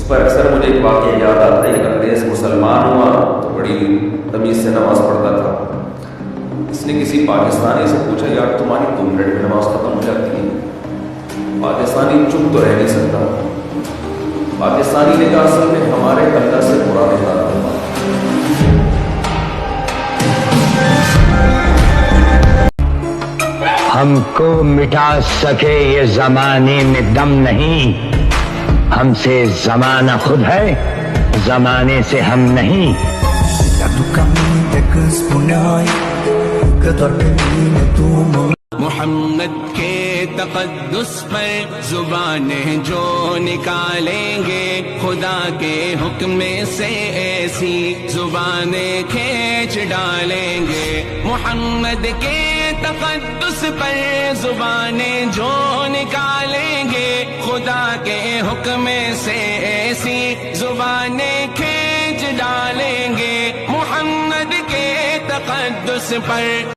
پر اکثر مجھے ایک واقعہ یاد آتا ہے کہ انگریز مسلمان ہوا تو بڑی تمیز سے نماز پڑھتا تھا. اس نے کسی پاکستانی سے پوچھا یار تمہاری 2 منٹ میں نماز ختم ہو جاتی ہے. پاکستانی چپ تو رہ نہیں سکتا. پاکستانی نے کہا اصل میں ہمارے اللہ سے قرآن نازل ہوا. ہم کو مٹا سکے یہ زمانے میں دم نہیں. ہم سے زمانہ خود ہے, زمانے سے ہم نہیں. محمد کے تقدس پر زبانیں جو نکالیں گے, خدا کے حکم سے ایسی زبانیں کھینچ ڈالیں گے. محمد کے تقدس پر زبانیں جو نکالیں گے, خدا کے حکم سے ایسی زبانیں کھینچ ڈالیں گے. محمد کے تقدس پر